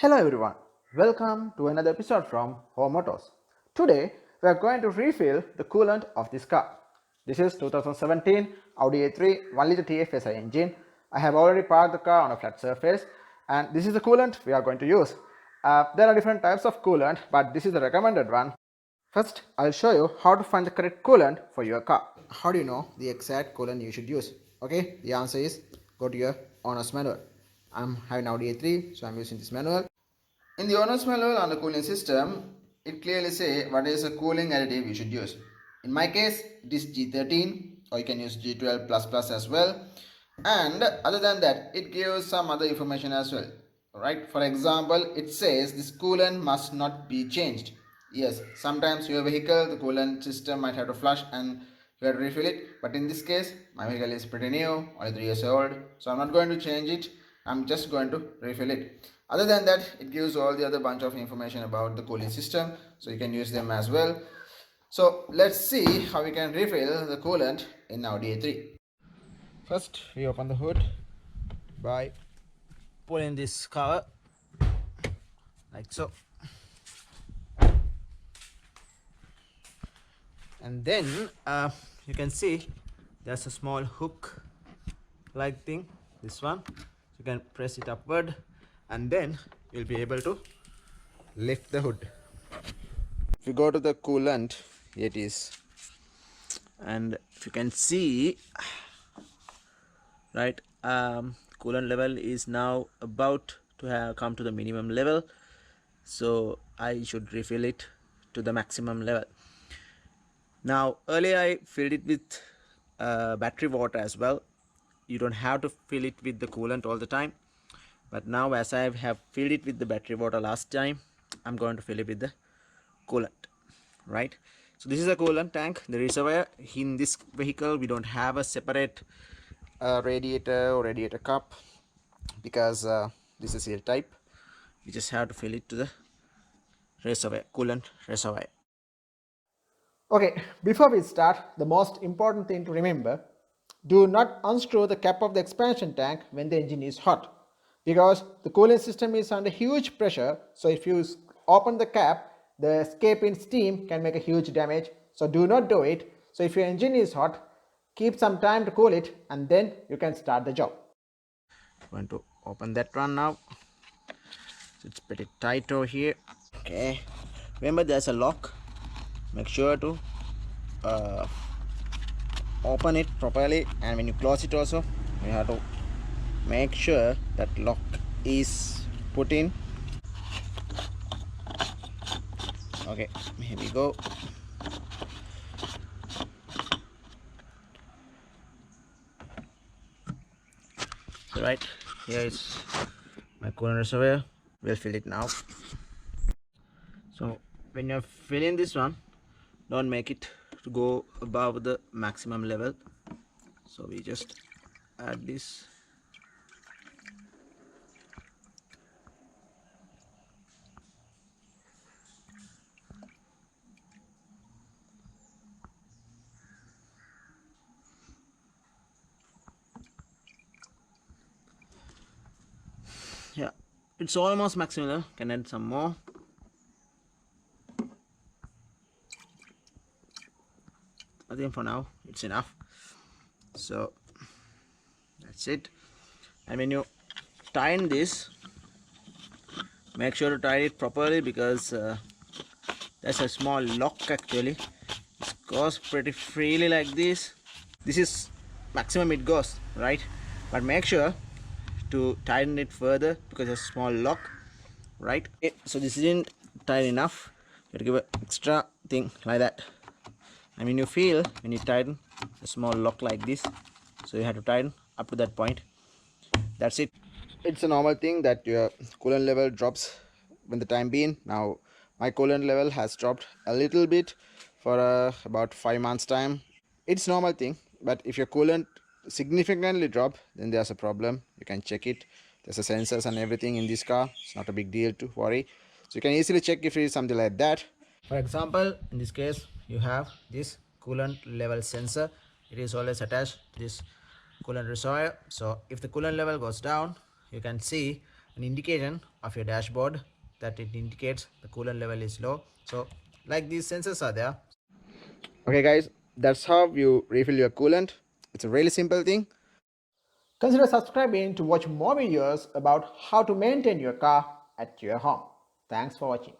Hello everyone, welcome to another episode from Home Motors. Today we are going to refill the coolant of this car. This is 2017 Audi A3 1 litre TFSI engine. I have already parked the car on a flat surface and this is the coolant we are going to use. There are different types of coolant, but this is the recommended one. First, I'll show you how to find the correct coolant for your car. How do you know the exact coolant you should use? Okay, the answer is go to your owner's manual. I'm having Audi A3, so I'm using this manual. In the owner's manual on the cooling system, it clearly says what is a cooling additive you should use. In my case, it is G13, or you can use G12++ as well. And other than that, it gives some other information as well. Alright, for example, it says this coolant must not be changed. Yes, sometimes your vehicle, the coolant system might have to flush and you have to refill it. But in this case, my vehicle is pretty new, only 3 years old. So I'm not going to change it. I'm just going to refill it. Other than that, it gives all the other bunch of information about the cooling system. So you can use them as well. So let's see how we can refill the coolant in Audi A3. First, we open the hood by pulling this cover like so. And then you can see there's a small hook like thing, this one. You can press it upward and then you'll be able to lift the hood. If you go to the coolant, here it is, and if you can see, right, coolant level is now about to have come to the minimum level, so I should refill it to the maximum level. Now earlier I filled it with battery water as well. You don't have to fill it with the coolant all the time, but now as I have filled it with the battery water last time, I'm going to fill it with the coolant, right? So this is a coolant tank, the reservoir. In this vehicle we don't have a separate radiator or radiator cup because this is seal type. We just have to fill it to the reservoir, coolant reservoir. Okay, before we start, the most important thing to remember, do not unscrew the cap of the expansion tank when the engine is hot, because the cooling system is under huge pressure. So if you open the cap, the escaping steam can make a huge damage. So do not do it. So if your engine is hot, keep some time to cool it and then you can start the job. I'm going to open that one now. So it's pretty tight over here. Okay, remember there's a lock. Make sure to open it properly, and when you close it also you have to make sure that lock is put in. Okay, here we go. So right here is my coolant reservoir. We'll fill it now. So when you're filling this one, don't make it to go above the maximum level. So we just add this. Yeah, it's almost maximum. Can add some more. I think for now it's enough. So that's it. And when you tighten this, make sure to tie it properly, because there's a small lock actually. It goes pretty freely like this. This is maximum it goes, right? But make sure to tighten it further because there's a small lock, right? Okay, so this isn't tight enough. You have to give an extra thing like that. I mean, you feel when you tighten a small lock like this, so you have to tighten up to that point. That's it. It's a normal thing that your coolant level drops when the time being. Now my coolant level has dropped a little bit for about 5 months time. It's normal thing, but if your coolant significantly drop, then there's a problem. You can check it. There's a sensors and everything in this car. It's not a big deal to worry. So you can easily check if it is something like that. For example, in this case you have this coolant level sensor. It is always attached to this coolant reservoir. So if the coolant level goes down, you can see an indication of your dashboard that it indicates the coolant level is low. So like these sensors are there. Okay guys, that's how you refill your coolant. It's a really simple thing. Consider subscribing to watch more videos about how to maintain your car at your home. Thanks for watching.